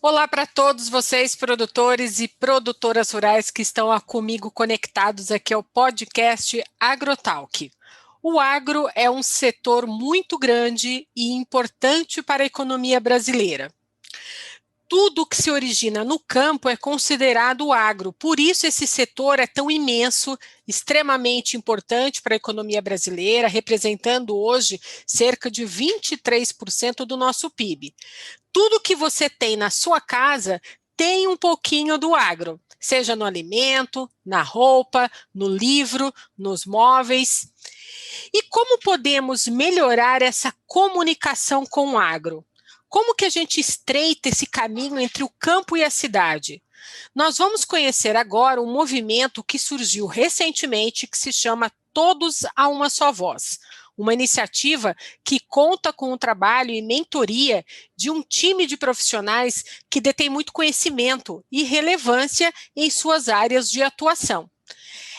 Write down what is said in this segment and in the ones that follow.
Olá para todos vocês, produtores e produtoras rurais que estão comigo conectados aqui ao podcast AgroTalk. O agro é um setor muito grande e importante para a economia brasileira. Tudo que se origina no campo é considerado agro, por isso esse setor é tão imenso, extremamente importante para a economia brasileira, representando hoje cerca de 23% do nosso PIB. Tudo que você tem na sua casa tem um pouquinho do agro, seja no alimento, na roupa, no livro, nos móveis. E como podemos melhorar essa comunicação com o agro? Como que a gente estreita esse caminho entre o campo e a cidade? Nós vamos conhecer agora um movimento que surgiu recentemente que se chama Todos a uma Só Voz. Uma iniciativa que conta com o trabalho e mentoria de um time de profissionais que detém muito conhecimento e relevância em suas áreas de atuação.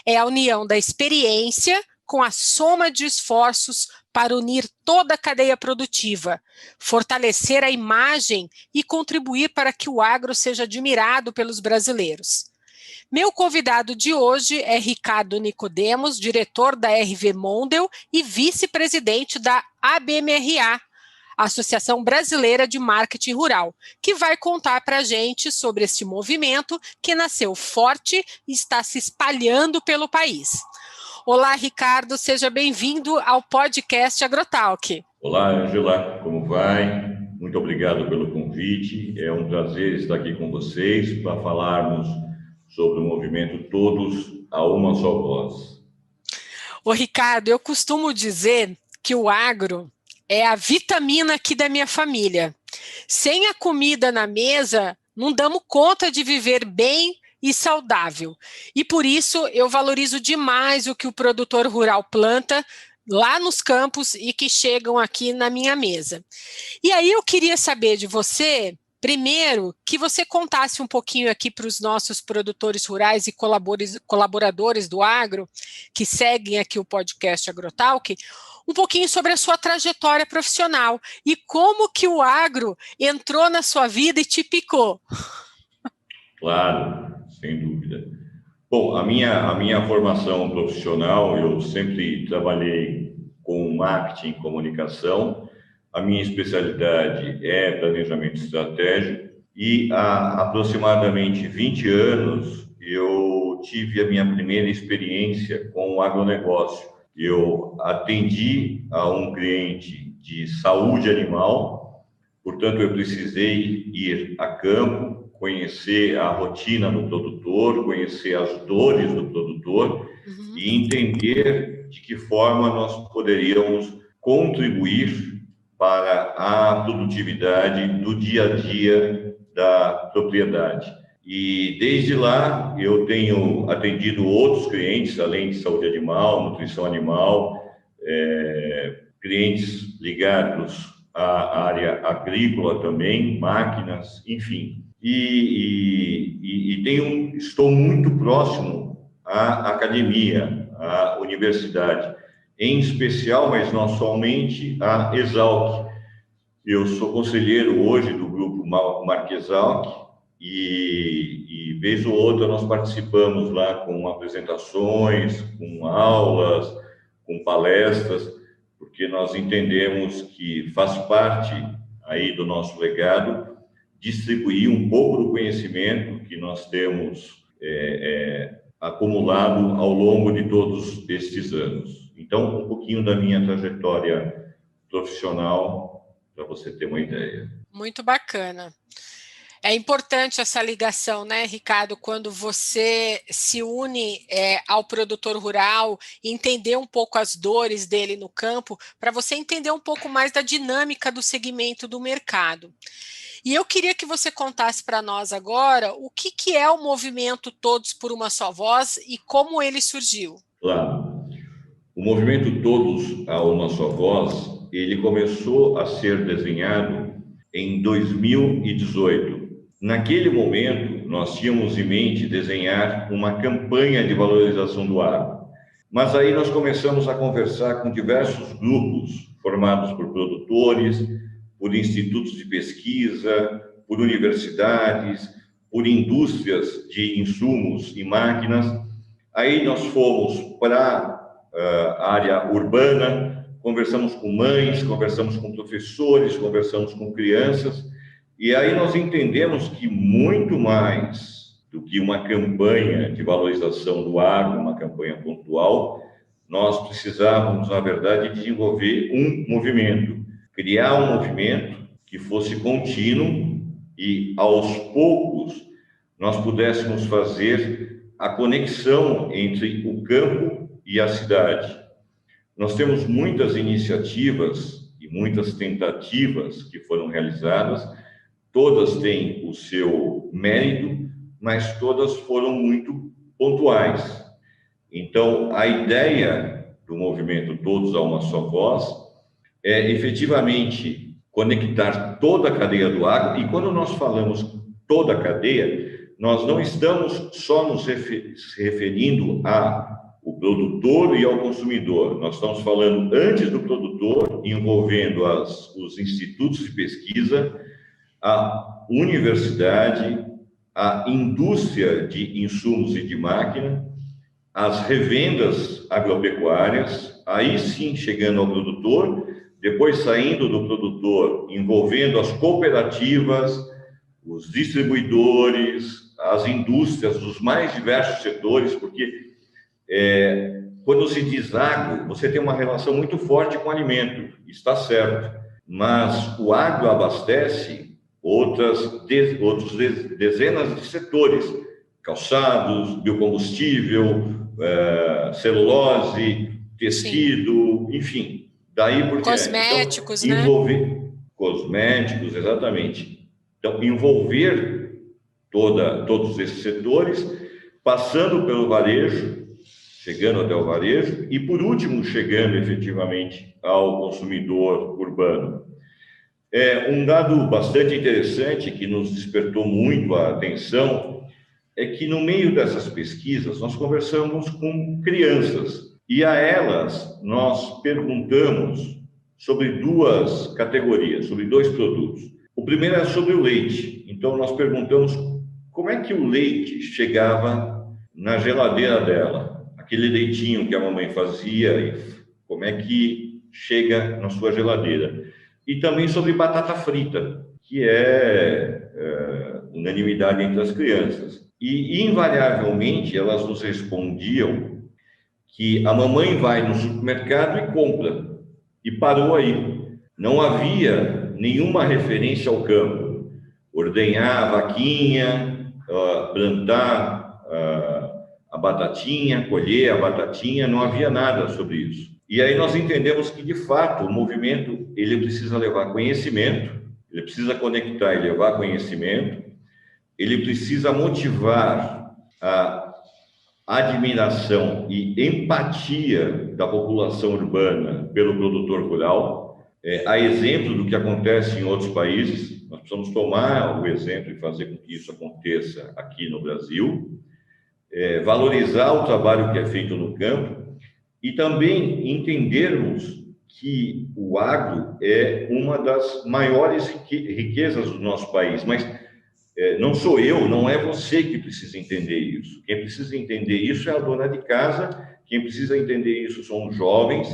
É a união da experiência com a soma de esforços para unir toda a cadeia produtiva, fortalecer a imagem e contribuir para que o agro seja admirado pelos brasileiros. Meu convidado de hoje é Ricardo Nicodemos, diretor da RV Mondel e vice-presidente da ABMRA, Associação Brasileira de Marketing Rural, que vai contar para a gente sobre esse movimento que nasceu forte e está se espalhando pelo país. Olá, Ricardo, seja bem-vindo ao podcast AgroTalk. Olá, Angela, como vai? Muito obrigado pelo convite. É um prazer estar aqui com vocês para falarmos sobre o movimento Todos a uma Só Voz. Ô, Ricardo, eu costumo dizer que o agro é a vitamina aqui da minha família. Sem a comida na mesa, não damos conta de viver bem e saudável. E por isso eu valorizo demais o que o produtor rural planta lá nos campos e que chegam aqui na minha mesa. E aí eu queria saber de você, primeiro, que você contasse um pouquinho aqui para os nossos produtores rurais e colaboradores do agro, que seguem aqui o podcast AgroTalk, um pouquinho sobre a sua trajetória profissional e como que o agro entrou na sua vida e te picou. Claro, sem dúvida. Bom, a minha formação profissional, eu sempre trabalhei com marketing e comunicação. A minha especialidade é planejamento estratégico e há aproximadamente 20 anos eu tive a minha primeira experiência com o agronegócio. Eu atendi a um cliente de saúde animal, portanto eu precisei ir a campo, conhecer a rotina do produtor, conhecer as dores do produtor e entender de que forma nós poderíamos contribuir para a produtividade do dia a dia da propriedade. E desde lá eu tenho atendido outros clientes, além de saúde animal, nutrição animal, clientes ligados à área agrícola também, máquinas, enfim. Estou muito próximo à academia, à universidade, em especial, mas não somente, à Exalc. Eu sou conselheiro hoje do grupo Marquesalc e vez ou outra nós participamos lá com apresentações, com aulas, com palestras, porque nós entendemos que faz parte aí do nosso legado distribuir um pouco do conhecimento que nós temos acumulado ao longo de todos estes anos. Então, um pouquinho da minha trajetória profissional, para você ter uma ideia. Muito bacana. É importante essa ligação, né, Ricardo, quando você se une ao produtor rural, entender um pouco as dores dele no campo, para você entender um pouco mais da dinâmica do segmento do mercado. E eu queria que você contasse para nós agora o que é o movimento Todos por uma Só Voz e como ele surgiu. Claro. O movimento Todos a uma Só Voz, ele começou a ser desenhado em 2018. Naquele momento, nós tínhamos em mente desenhar uma campanha de valorização do agro. Mas aí nós começamos a conversar com diversos grupos formados por produtores, por institutos de pesquisa, por universidades, por indústrias de insumos e máquinas. Aí nós fomos para a área urbana, conversamos com mães, conversamos com professores, conversamos com crianças, e aí nós entendemos que muito mais do que uma campanha de valorização do agro, uma campanha pontual, nós precisávamos, na verdade, desenvolver um movimento, criar um movimento que fosse contínuo e, aos poucos, nós pudéssemos fazer a conexão entre o campo e a cidade. Nós temos muitas iniciativas e muitas tentativas que foram realizadas, todas têm o seu mérito, mas todas foram muito pontuais. Então, a ideia do movimento Todos a uma Só Voz é efetivamente conectar toda a cadeia do agro, e quando nós falamos toda a cadeia, nós não estamos só nos referindo ao produtor e ao consumidor, nós estamos falando antes do produtor, envolvendo os institutos de pesquisa, a universidade, a indústria de insumos e de máquina, as revendas agropecuárias, aí sim chegando ao produtor, depois saindo do produtor, envolvendo as cooperativas, os distribuidores, as indústrias dos mais diversos setores, porque quando se diz agro, você tem uma relação muito forte com o alimento, está certo, mas o agro abastece outros dezenas de setores, calçados, biocombustível, celulose, tecido, sim, enfim, daí por diante. Cosméticos, então, envolver cosméticos, exatamente. Então, envolver todos esses setores, passando pelo varejo, chegando até o varejo, e por último, chegando efetivamente ao consumidor urbano. Um dado bastante interessante que nos despertou muito a atenção é que no meio dessas pesquisas nós conversamos com crianças e a elas nós perguntamos sobre duas categorias, sobre dois produtos. O primeiro é sobre o leite. Então nós perguntamos como é que o leite chegava na geladeira dela, aquele leitinho que a mamãe fazia, e como é que chega na sua geladeira. E também sobre batata frita, que é unanimidade entre as crianças. E, invariavelmente, elas nos respondiam que a mamãe vai no supermercado e compra, e parou aí. Não havia nenhuma referência ao campo. Ordenhar a vaquinha, plantar a batatinha, colher a batatinha, não havia nada sobre isso. E aí nós entendemos que, de fato, o movimento ele precisa levar conhecimento, ele precisa conectar e levar conhecimento, ele precisa motivar a admiração e empatia da população urbana pelo produtor rural, a exemplo do que acontece em outros países. Nós precisamos tomar o exemplo e fazer com que isso aconteça aqui no Brasil, valorizar o trabalho que é feito no campo e também entendermos que o agro é uma das maiores riquezas do nosso país, mas não sou eu, não é você que precisa entender isso. Quem precisa entender isso é a dona de casa, quem precisa entender isso são os jovens.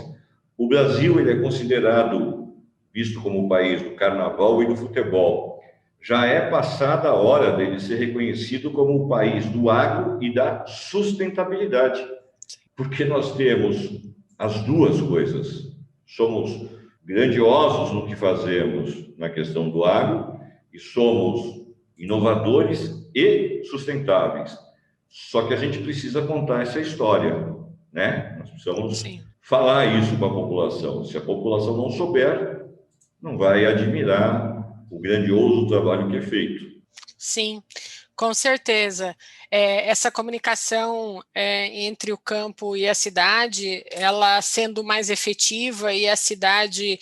O Brasil ele é considerado, visto como o país do carnaval e do futebol. Já é passada a hora dele ser reconhecido como o país do agro e da sustentabilidade, porque nós temos as duas coisas. Somos grandiosos no que fazemos na questão do agro e somos inovadores e sustentáveis. Só que a gente precisa contar essa história, né? Nós precisamos falar isso para a população. Se a população não souber, não vai admirar o grandioso trabalho que é feito. Sim, com certeza. Essa comunicação entre o campo e a cidade, ela sendo mais efetiva e a cidade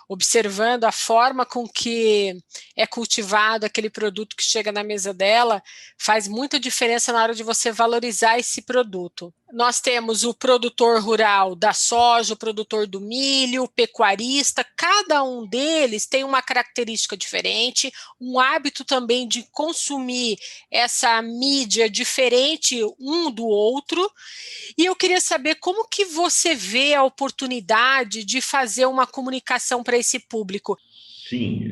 observando a forma com que é cultivado aquele produto que chega na mesa dela, faz muita diferença na hora de você valorizar esse produto. Nós temos o produtor rural da soja, o produtor do milho, o pecuarista, cada um deles tem uma característica diferente, um hábito também de consumir essa mídia diferente um do outro. E eu queria saber como que você vê a oportunidade de fazer uma comunicação para esse público. Sim,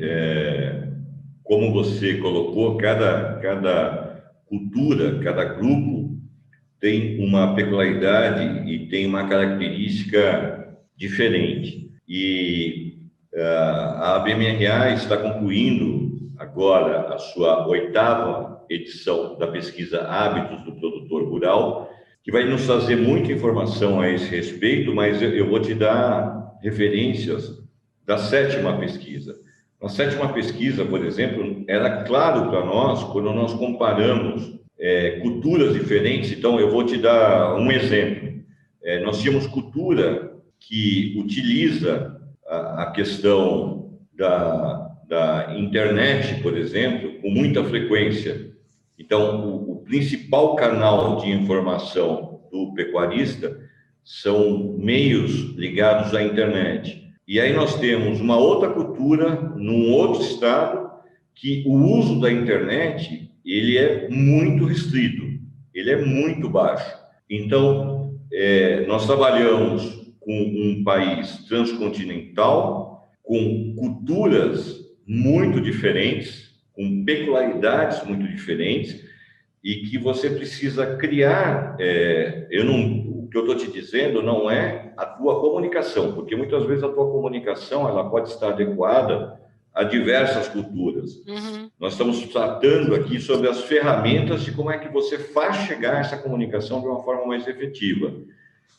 como você colocou, cada cultura, cada grupo tem uma peculiaridade e tem uma característica diferente. E a ABMRA está concluindo agora a sua 8ª edição da pesquisa Hábitos do Produtor Rural, que vai nos trazer muita informação a esse respeito, mas eu vou te dar referências da 7ª pesquisa. Na 7ª pesquisa, por exemplo, era claro para nós, quando nós comparamos culturas diferentes. Então, eu vou te dar um exemplo. Nós tínhamos cultura que utiliza a questão da internet, por exemplo, com muita frequência. Então, o principal canal de informação do pecuarista são meios ligados à internet. E aí nós temos uma outra cultura, num outro estado, que o uso da internet ele é muito restrito, ele é muito baixo. Então, nós trabalhamos com um país transcontinental, com culturas muito diferentes, com peculiaridades muito diferentes, e que você precisa criar. O que eu estou te dizendo não é a tua comunicação, porque muitas vezes a tua comunicação ela pode estar adequada a diversas culturas. Uhum. Nós estamos tratando aqui sobre as ferramentas de como é que você faz chegar essa comunicação de uma forma mais efetiva.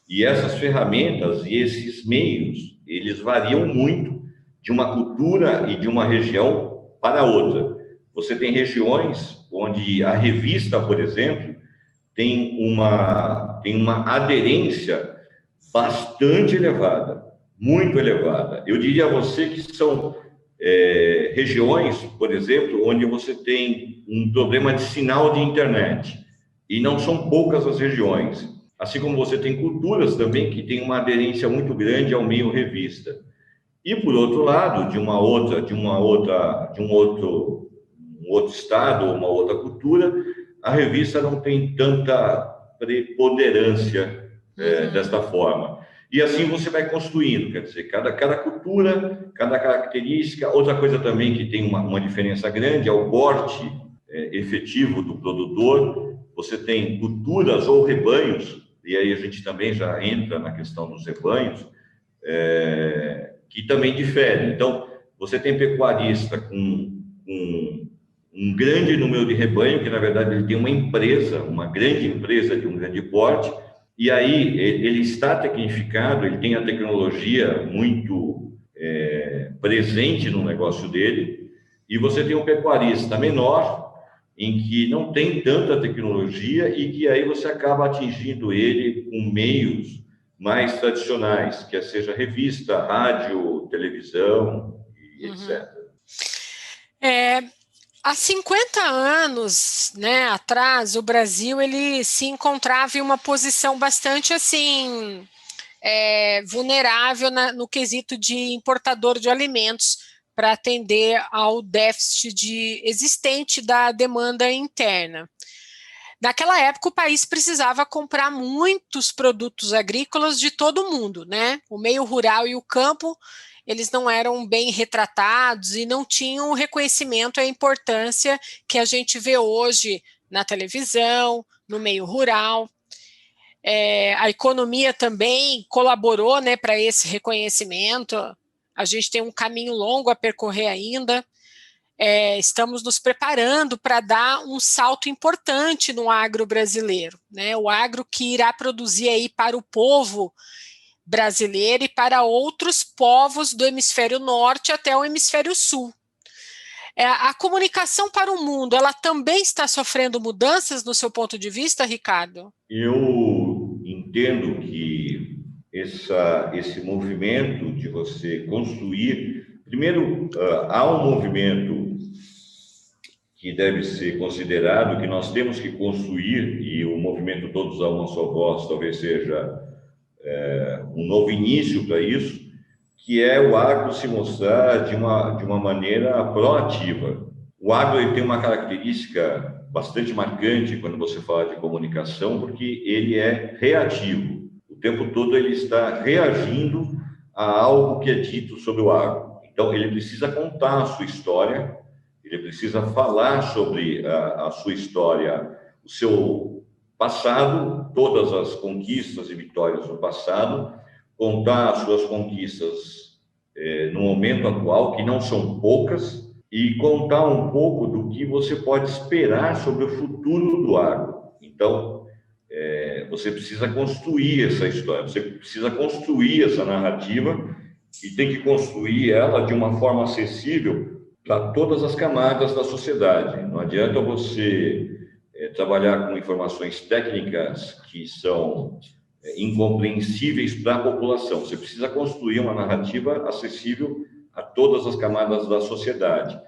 E essas ferramentas e esses meios, eles variam muito de uma cultura e de uma região para outra. Você tem regiões onde a revista, por exemplo, tem uma aderência bastante elevada, muito elevada. Eu diria a você que são regiões, por exemplo, onde você tem um problema de sinal de internet, e não são poucas as regiões. Assim como você tem culturas também que têm uma aderência muito grande ao meio revista. E por outro lado, de um outro estado, uma outra cultura, a revista não tem tanta preponderância desta forma. E assim você vai construindo, quer dizer, cada cultura, cada característica. Outra coisa também que tem uma diferença grande é o porte efetivo do produtor. Você tem culturas ou rebanhos, e aí a gente também já entra na questão dos rebanhos, que também diferem. Então, você tem pecuarista com um grande número de rebanho, que na verdade ele tem uma grande empresa de um grande porte, e aí ele está tecnificado, ele tem a tecnologia muito presente no negócio dele, e você tem um pecuarista menor, em que não tem tanta tecnologia e que aí você acaba atingindo ele com meios mais tradicionais, quer seja revista, rádio, televisão, e etc. Há 50 anos, né, atrás, o Brasil ele se encontrava em uma posição bastante assim vulnerável no quesito de importador de alimentos para atender ao déficit existente da demanda interna. Naquela época, o país precisava comprar muitos produtos agrícolas de todo mundo, né? O meio rural e o campo, eles não eram bem retratados e não tinham o reconhecimento e a importância que a gente vê hoje na televisão, no meio rural. A economia também colaborou, né, para esse reconhecimento. A gente tem um caminho longo a percorrer ainda. Estamos nos preparando para dar um salto importante no agro brasileiro, né? O agro que irá produzir aí para o povo brasileiro e para outros povos do hemisfério norte até o hemisfério sul. A comunicação para o mundo, ela também está sofrendo mudanças no seu ponto de vista, Ricardo? Eu entendo que esse movimento de você construir... Primeiro, há um movimento que deve ser considerado, que nós temos que construir, e o movimento Todos a Uma Só Voz talvez seja um novo início para isso, que é o agro se mostrar de uma maneira proativa. O agro ele tem uma característica bastante marcante quando você fala de comunicação, porque ele é reativo. O tempo todo ele está reagindo a algo que é dito sobre o agro. Então, ele precisa contar a sua história, ele precisa falar sobre a sua história, o seu passado, todas as conquistas e vitórias do passado, contar as suas conquistas no momento atual, que não são poucas, e contar um pouco do que você pode esperar sobre o futuro do agro. Então, você precisa construir essa história, você precisa construir essa narrativa e tem que construir ela de uma forma acessível para todas as camadas da sociedade. Não adianta você trabalhar com informações técnicas que são incompreensíveis para a população. Você precisa construir uma narrativa acessível a todas as camadas da sociedade.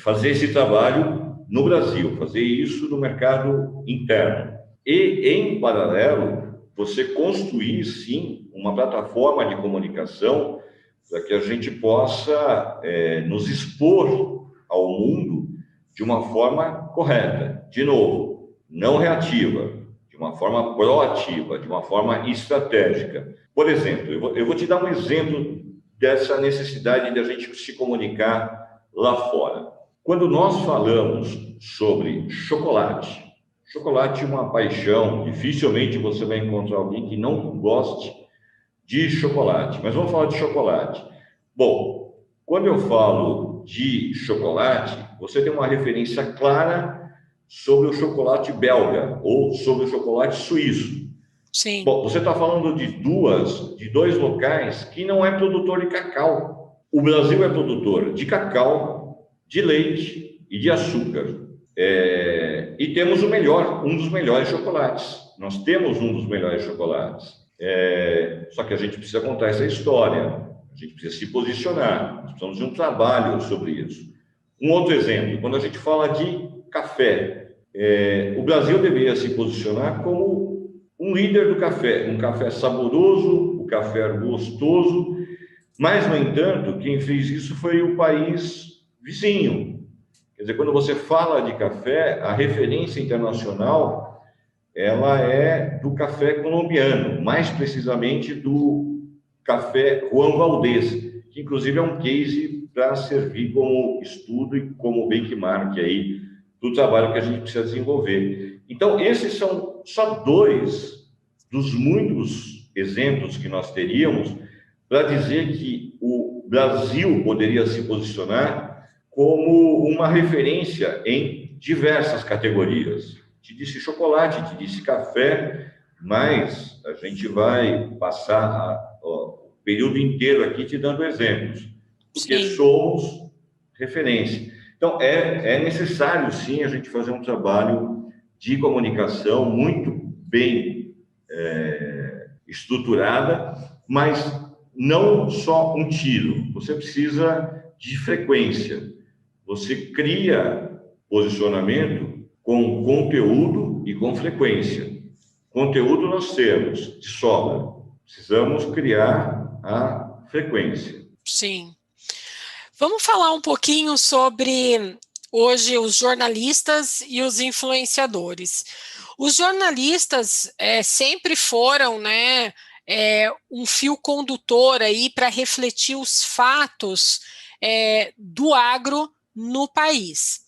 Fazer esse trabalho no Brasil, fazer isso no mercado interno. E, em paralelo, você construir, sim, uma plataforma de comunicação para que a gente possa nos expor ao mundo de uma forma correta. De novo, não reativa, de uma forma proativa, de uma forma estratégica. Por exemplo, eu vou te dar um exemplo dessa necessidade de a gente se comunicar lá fora. Quando nós falamos sobre chocolate, chocolate é uma paixão, dificilmente você vai encontrar alguém que não goste de chocolate, mas vamos falar de chocolate. Bom, quando eu falo de chocolate, você tem uma referência clara sobre o chocolate belga ou sobre o chocolate suíço. Sim. Bom, você está falando de dois locais que não é produtor de cacau. O Brasil é produtor de cacau, de leite e de açúcar. E temos um dos melhores chocolates. Nós temos um dos melhores chocolates. Só que a gente precisa contar essa história, a gente precisa se posicionar, nós precisamos de um trabalho sobre isso. Um outro exemplo, quando a gente fala de café, o Brasil deveria se posicionar como um líder do café, um café saboroso, um café gostoso, mas, no entanto, quem fez isso foi o país vizinho. Quer dizer, quando você fala de café, a referência internacional ela é do café colombiano, mais precisamente do café Juan Valdez, que inclusive é um case para servir como estudo e como benchmark aí do trabalho que a gente precisa desenvolver. Então, esses são só dois dos muitos exemplos que nós teríamos para dizer que o Brasil poderia se posicionar como uma referência em diversas categorias. Te disse chocolate, te disse café, mas a gente vai passar o período inteiro aqui te dando exemplos, porque Sim. somos referência. Então, é necessário, sim, a gente fazer um trabalho de comunicação muito bem estruturada, mas não só um tiro. Você precisa de frequência. Você cria posicionamento com conteúdo e com frequência. Conteúdo nós temos de sobra. Precisamos criar a frequência. Sim. Vamos falar um pouquinho sobre, hoje, os jornalistas e os influenciadores. Os jornalistas sempre foram, né, um fio condutor aí para refletir os fatos do agro no país.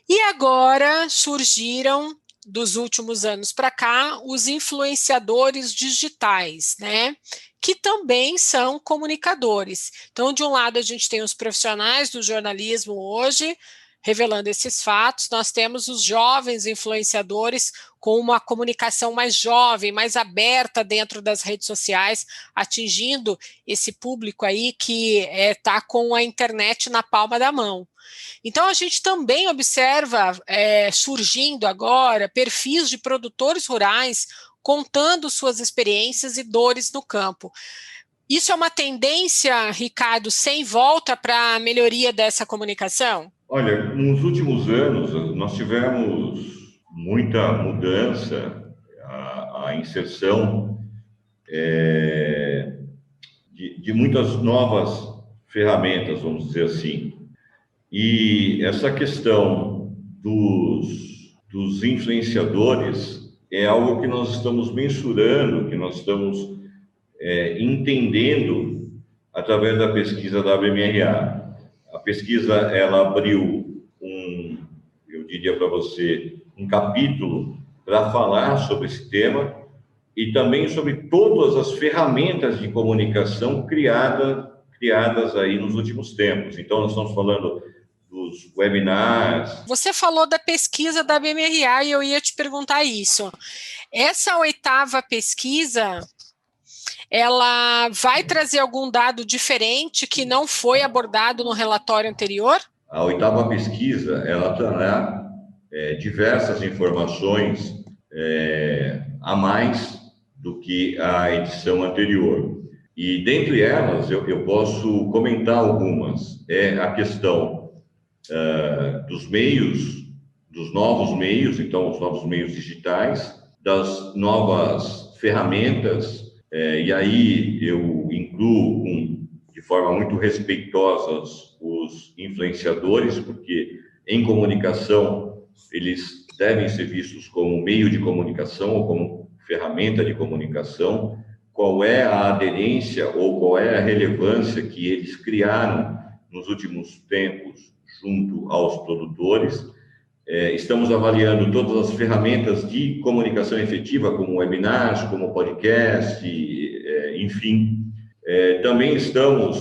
E agora surgiram, dos últimos anos para cá, os influenciadores digitais, né? Que também são comunicadores. Então, de um lado, a gente tem os profissionais do jornalismo hoje, revelando esses fatos, nós temos os jovens influenciadores com uma comunicação mais jovem, mais aberta dentro das redes sociais, atingindo esse público aí que está com a internet na palma da mão. Então, a gente também observa surgindo agora perfis de produtores rurais contando suas experiências e dores no campo. Isso é uma tendência, Ricardo, sem volta para a melhoria dessa comunicação? Olha, nos últimos anos, nós tivemos muita mudança, a inserção de muitas novas ferramentas, vamos dizer assim. E essa questão dos influenciadores é algo que nós estamos mensurando, que nós estamos entendendo através da pesquisa da ABMRA. A pesquisa, ela abriu eu diria para você, um capítulo para falar sobre esse tema e também sobre todas as ferramentas de comunicação criadas aí nos últimos tempos. Então, nós estamos falando dos webinars. Você falou da pesquisa da BMRA e eu ia te perguntar isso. Essa 8ª pesquisa, ela vai trazer algum dado diferente que não foi abordado no relatório anterior? A 8ª pesquisa, ela trará diversas informações a mais do que a edição anterior. E, dentre elas, eu posso comentar algumas. É a questão dos meios, dos novos meios, então, os novos meios digitais, das novas ferramentas, e aí eu incluo de forma muito respeitosa os influenciadores, porque em comunicação eles devem ser vistos como meio de comunicação ou como ferramenta de comunicação. Qual é a aderência ou qual é a relevância que eles criaram nos últimos tempos junto aos produtores. Estamos avaliando todas as ferramentas de comunicação efetiva, como webinars, como podcast, enfim. Também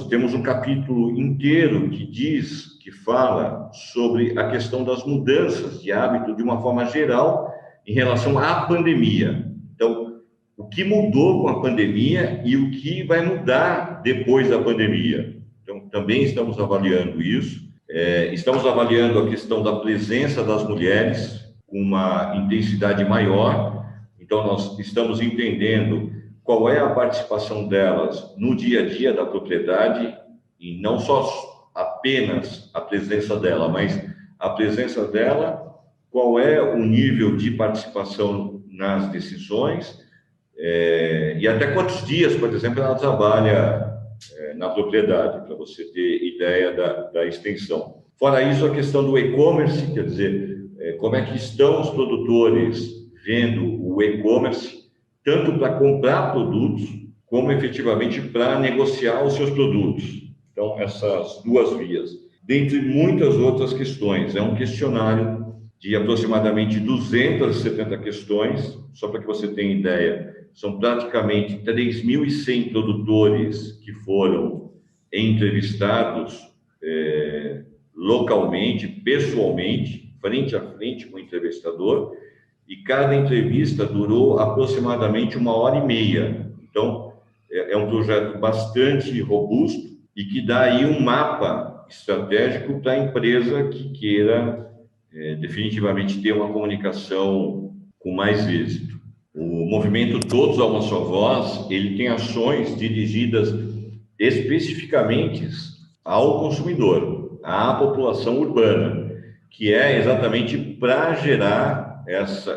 temos um capítulo inteiro que fala sobre a questão das mudanças de hábito de uma forma geral em relação à pandemia. Então, o que mudou com a pandemia e o que vai mudar depois da pandemia. Então, também estamos avaliando isso. Estamos avaliando a questão da presença das mulheres com uma intensidade maior. Então, nós estamos entendendo qual é a participação delas no dia a dia da propriedade, e não só apenas a presença dela, mas a presença dela, qual é o nível de participação nas decisões, e até quantos dias, por exemplo, ela trabalha na propriedade, para você ter ideia da extensão. Fora isso, a questão do e-commerce, quer dizer, como é que estão os produtores vendo o e-commerce, tanto para comprar produtos, como efetivamente para negociar os seus produtos. Então, essas duas vias. Dentre muitas outras questões, é um questionário de aproximadamente 270 questões, só para que você tenha ideia, são praticamente 3.100 produtores que foram entrevistados localmente, pessoalmente, frente a frente com o entrevistador, e cada entrevista durou aproximadamente 1h30. Então, é um projeto bastante robusto e que dá aí um mapa estratégico para a empresa que queira definitivamente ter uma comunicação com mais êxito. O movimento Todos a Uma Só Voz, ele tem ações dirigidas especificamente ao consumidor, à população urbana, que é exatamente para gerar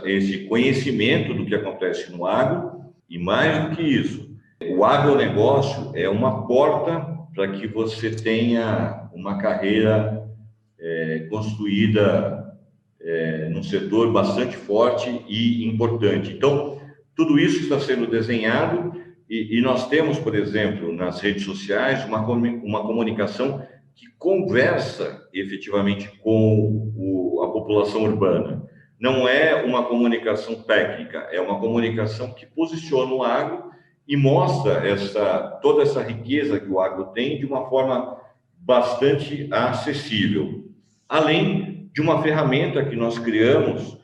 esse conhecimento do que acontece no agro, e mais do que isso, o agronegócio é uma porta para que você tenha uma carreira construída num setor bastante forte e importante. Então, tudo isso está sendo desenhado e nós temos, por exemplo, nas redes sociais, uma comunicação que conversa efetivamente com a população urbana. Não é uma comunicação técnica, é uma comunicação que posiciona o agro e mostra toda essa riqueza que o agro tem de uma forma bastante acessível. Além de uma ferramenta que nós criamos,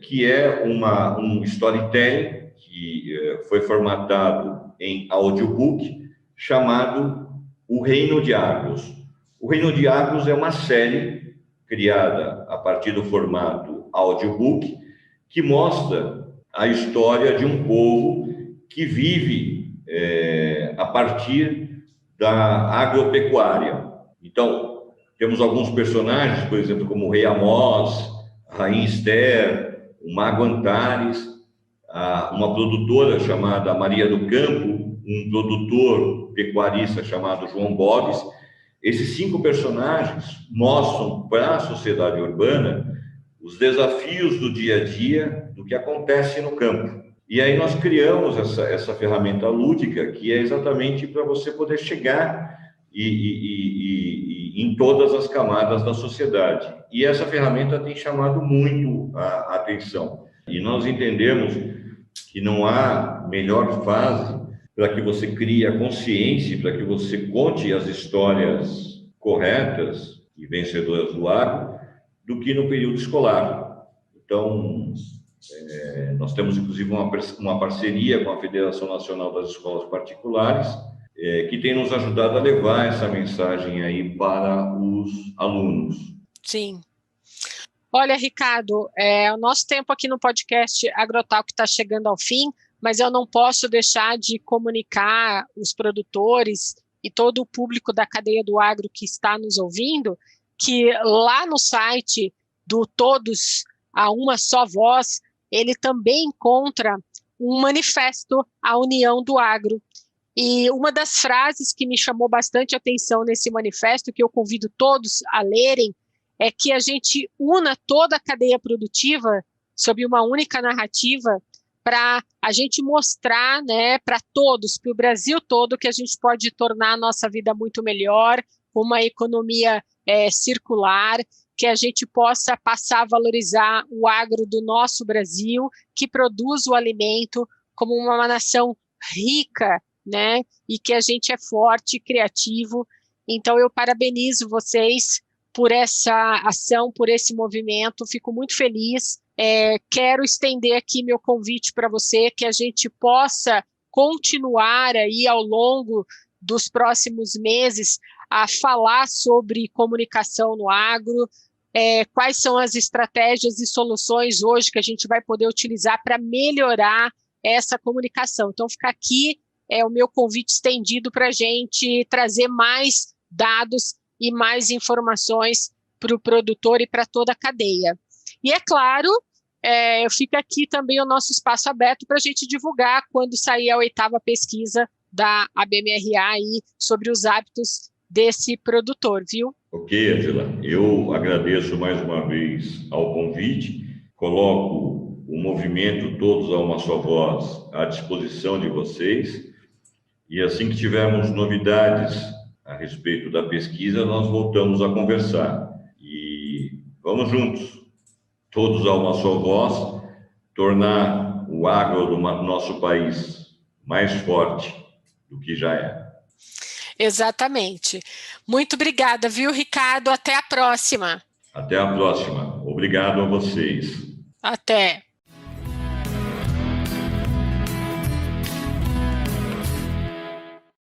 que é um storytelling, que foi formatado em audiobook, chamado O Reino de Agros. O Reino de Agros é uma série criada a partir do formato audiobook, que mostra a história de um povo que vive a partir da agropecuária. Então, temos alguns personagens, por exemplo, como o Rei Amós, a Rainha Esther, o Mago Antares, uma produtora chamada Maria do Campo, um produtor pecuarista chamado João Boves. Esses 5 personagens mostram para a sociedade urbana os desafios do dia a dia, do que acontece no campo. E aí nós criamos essa ferramenta lúdica, que é exatamente para você poder chegar em todas as camadas da sociedade. E essa ferramenta tem chamado muito a atenção. E nós entendemos que não há melhor fase para que você crie a consciência, para que você conte as histórias corretas e vencedoras do agro, do que no período escolar. Então, nós temos, inclusive, uma parceria com a Federação Nacional das Escolas Particulares, que tem nos ajudado a levar essa mensagem aí para os alunos. Sim. Olha, Ricardo, o nosso tempo aqui no podcast Agrotalk está chegando ao fim, mas eu não posso deixar de comunicar os produtores e todo o público da cadeia do agro que está nos ouvindo, que lá no site do Todos a Uma Só Voz, ele também encontra um manifesto à União do Agro. E uma das frases que me chamou bastante atenção nesse manifesto, que eu convido todos a lerem, é que a gente una toda a cadeia produtiva sob uma única narrativa para a gente mostrar, né, para todos, para o Brasil todo, que a gente pode tornar a nossa vida muito melhor, uma economia circular, que a gente possa passar a valorizar o agro do nosso Brasil, que produz o alimento como uma nação rica, né, e que a gente é forte, criativo. Então, eu parabenizo vocês por essa ação, por esse movimento, fico muito feliz. Quero estender aqui meu convite para você, que a gente possa continuar aí ao longo dos próximos meses a falar sobre comunicação no agro, quais são as estratégias e soluções hoje que a gente vai poder utilizar para melhorar essa comunicação. Então, fica aqui o meu convite estendido para a gente trazer mais dados e mais informações para o produtor e para toda a cadeia. E é claro, fica aqui também o nosso espaço aberto para a gente divulgar quando sair a 8ª pesquisa da ABMRA aí sobre os hábitos desse produtor, viu? Ok, Angela, eu agradeço mais uma vez ao convite, coloco o movimento Todos a Uma Só Voz à disposição de vocês, e assim que tivermos novidades a respeito da pesquisa, nós voltamos a conversar. E vamos juntos, todos a uma só voz, tornar o agro do nosso país mais forte do que já é. Exatamente. Muito obrigada, viu, Ricardo? Até a próxima. Até a próxima. Obrigado a vocês. Até.